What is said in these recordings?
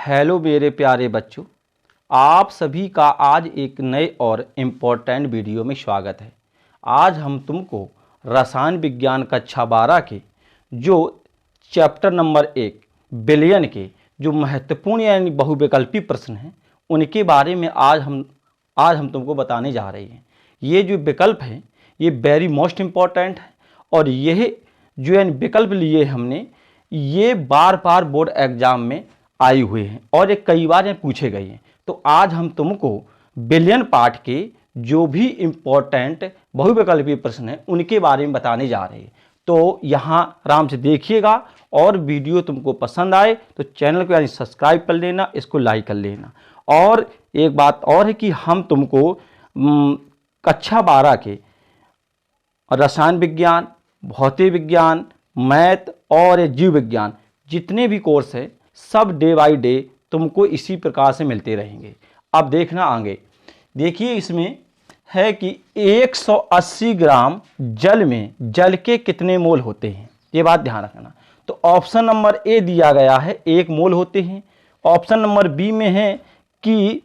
Hello मेरे प्यारे बच्चों, आप सभी का आज एक नए और इम्पोर्टेंट वीडियो में स्वागत है। आज हम तुमको रसायन विज्ञान कक्षा 12 के जो चैप्टर नंबर 1 बिलियन के जो महत्वपूर्ण यानी बहुविकल्पी प्रश्न हैं उनके बारे में आज हम तुमको बताने जा रहे हैं। ये जो विकल्प हैं ये वेरी मोस्ट इम्पॉर्टेंट है और यह जो यानी विकल्प लिए हमने ये बार बार बोर्ड एग्जाम में आए हुए हैं और ये कई बार पूछे गए हैं। तो आज हम तुमको बिलियन पार्ट के जो भी इम्पोर्टेंट बहुविकल्पी प्रश्न हैं उनके बारे में बताने जा रहे हैं। तो यहाँ आराम से देखिएगा और वीडियो तुमको पसंद आए तो चैनल को यानी सब्सक्राइब कर लेना, इसको लाइक कर लेना। और एक बात और है कि हम तुमको कक्षा 12 के रसायन विज्ञान, भौतिक विज्ञान, मैथ और जीव विज्ञान जितने भी कोर्स है सब डे बाई डे तुमको इसी प्रकार से मिलते रहेंगे। अब देखना आगे, देखिए इसमें है कि 180 ग्राम जल में जल के कितने मोल होते हैं, ये बात ध्यान रखना। तो ऑप्शन नंबर ए दिया गया है 1 मोल होते हैं। ऑप्शन नंबर बी में है कि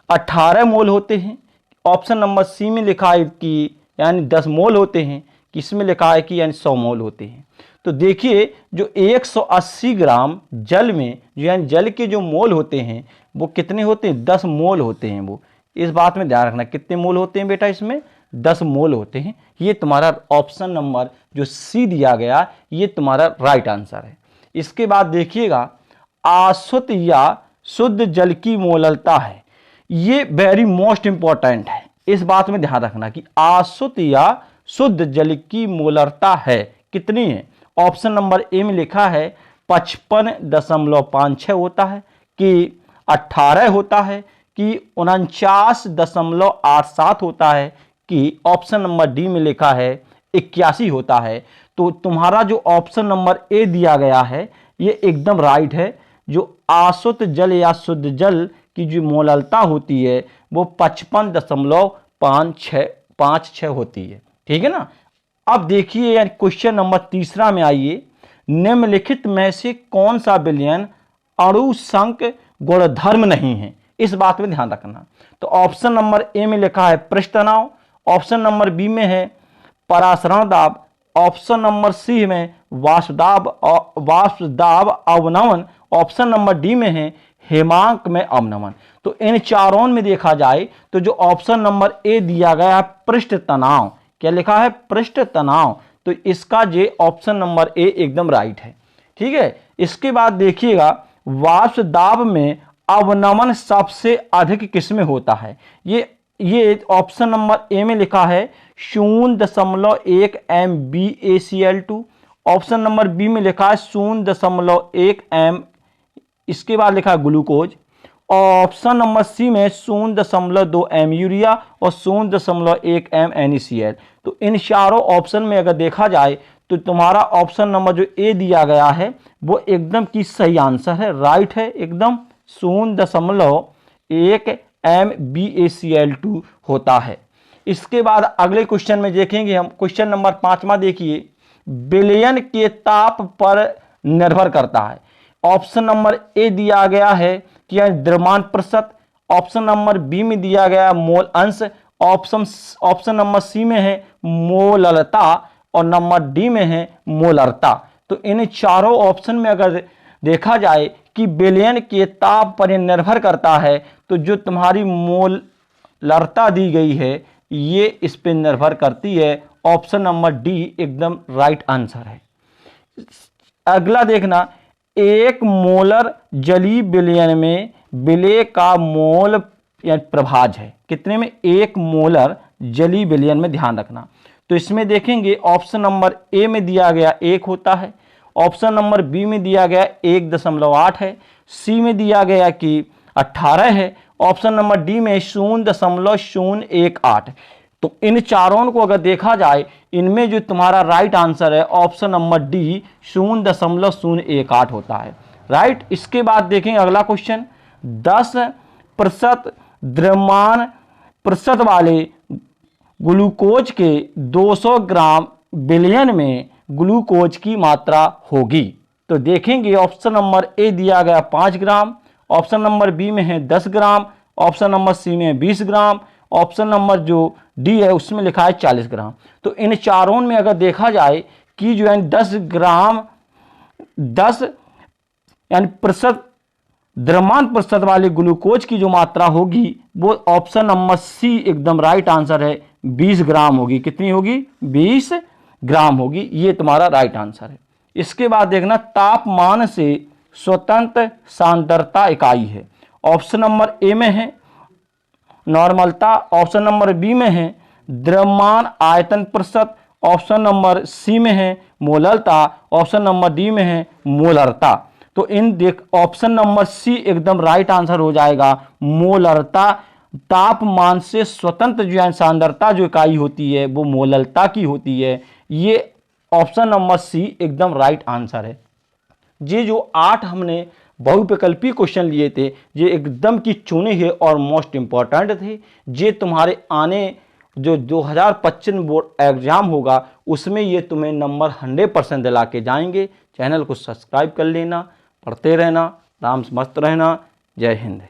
18 मोल होते हैं। ऑप्शन नंबर सी में लिखा है कि यानी 10 मोल होते हैं। किसमें लिखा है कि यानी 100 मोल होते हैं। तो देखिए जो 180 ग्राम जल में जो यानी जल के जो मोल होते हैं वो कितने होते हैं, 10 मोल होते हैं। वो इस बात में ध्यान रखना कितने मोल होते हैं बेटा, इसमें 10 मोल होते हैं। ये तुम्हारा ऑप्शन नंबर जो सी दिया गया ये तुम्हारा राइट आंसर है। इसके बाद देखिएगा आशुद्ध या शुद्ध जल की मोललता है, ये वेरी मोस्ट इंपॉर्टेंट है। इस बात में ध्यान रखना कि आशुद्ध या शुद्ध जल की मोलरता है कितनी है। ऑप्शन नंबर ए में लिखा है 55.56 होता है कि 18 होता है कि 49.87 होता है कि ऑप्शन नंबर डी में लिखा है 81 होता है। तो तुम्हारा जो ऑप्शन नंबर ए दिया गया है ये एकदम राइट है। जो अशुद्ध जल या शुद्ध जल की जो मोललता होती है वो 55.56 होती है, ठीक है ना। अब देखिए यानी क्वेश्चन नंबर तीसरा में आइए, निम्नलिखित में से कौन सा विलयन अणुसंक गुणधर्म नहीं है, इस बात में ध्यान रखना। तो ऑप्शन नंबर ए में लिखा है पृष्ठ तनाव, ऑप्शन नंबर बी में है परासरण दाब, ऑप्शन नंबर सी में वाष्पदाब अवनमन, ऑप्शन नंबर डी में है हेमांक में अवनमन। तो इन चारों में देखा जाए तो जो ऑप्शन नंबर ए दिया गया है पृष्ठ तनाव, क्या लिखा है पृष्ठ तनाव, तो इसका जे ऑप्शन नंबर ए एकदम राइट है, ठीक है। इसके बाद देखिएगा वाष्प दाब में अवनमन सबसे अधिक किसमें होता है, ये ऑप्शन नंबर ए में लिखा है 0.1 MbAcl2, ऑप्शन नंबर बी में लिखा है 0.1 M, इसके बाद लिखा है ग्लूकोज, ऑप्शन नंबर सी में 0.2 M यूरिया और 0.1 M NaCl। तो इन चारों ऑप्शन में अगर देखा जाए तो तुम्हारा ऑप्शन नंबर जो ए दिया गया है वो एकदम की सही आंसर है, राइट है एकदम। 0.1 MbAcl2 होता है। इसके बाद अगले क्वेश्चन में देखेंगे हम, क्वेश्चन नंबर 5वां देखिए, विलयन के ताप पर निर्भर करता है। ऑप्शन नंबर ए दिया गया है कि द्रव्यमान प्रतिशत, ऑप्शन नंबर बी में दिया गया मोल अंश, ऑप्शन नंबर सी में है मोललता और नंबर डी में है मोलरता। तो इन चारों ऑप्शन में अगर देखा जाए कि विलयन के ताप पर निर्भर करता है तो जो तुम्हारी मोलरता दी गई है ये इस पर निर्भर करती है। ऑप्शन नंबर डी एकदम राइट आंसर है। अगला देखना, 1 मोलर जलीय विलयन में विलेय का मोल या प्रभाज है कितने में, 1 मोलर जलीय विलयन में ध्यान रखना। तो इसमें देखेंगे ऑप्शन नंबर ए में दिया गया 1 होता है, ऑप्शन नंबर बी में दिया गया 1.8 है, सी में दिया गया कि 18 है, ऑप्शन नंबर डी में 0.018। तो इन चारों को अगर देखा जाए इनमें जो तुम्हारा राइट आंसर है ऑप्शन नंबर डी 0.018 होता है, राइट। इसके बाद देखेंगे अगला क्वेश्चन, 10% द्रव्यमान प्रतिशत वाले ग्लूकोज के 200 ग्राम विलयन में ग्लूकोज की मात्रा होगी। तो देखेंगे ऑप्शन नंबर ए दिया गया 5 ग्राम, ऑप्शन नंबर बी में है 10 ग्राम, ऑप्शन नंबर सी में 20 ग्राम, ऑप्शन नंबर जो डी है उसमें लिखा है 40 ग्राम। तो इन चारों में अगर देखा जाए कि जो है 10 ग्राम 10 यानी प्रतिशत द्रव्यमान प्रतिशत वाले ग्लूकोज की जो मात्रा होगी वो ऑप्शन नंबर सी एकदम राइट आंसर है, 20 ग्राम होगी। कितनी होगी? 20 ग्राम होगी। ये तुम्हारा राइट आंसर है। इसके बाद देखना तापमान से स्वतंत्र सांद्रता इकाई है। ऑप्शन नंबर ए में है नॉर्मलता, ऑप्शन नंबर बी में है द्रव्यमान आयतन प्रतिशत, ऑप्शन नंबर सी में है मोलरता, ऑप्शन नंबर डी में है मोलरता। तो इन देख ऑप्शन नंबर सी एकदम राइट आंसर हो जाएगा, मोलरता। तापमान से स्वतंत्र जो है सांद्रता जो इकाई होती है वो मोलरता की होती है। ये ऑप्शन नंबर सी एकदम राइट आंसर है। ये जो 8 हमने बहुविकल्पी क्वेश्चन लिए थे ये एकदम की चुने हुए और मोस्ट इंपॉर्टेंट थे। ये तुम्हारे आने जो 2025 बोर्ड एग्जाम होगा उसमें ये तुम्हें नंबर 100% दिला के जाएंगे। चैनल को सब्सक्राइब कर लेना, पढ़ते रहना, राम से मस्त रहना। जय हिंद।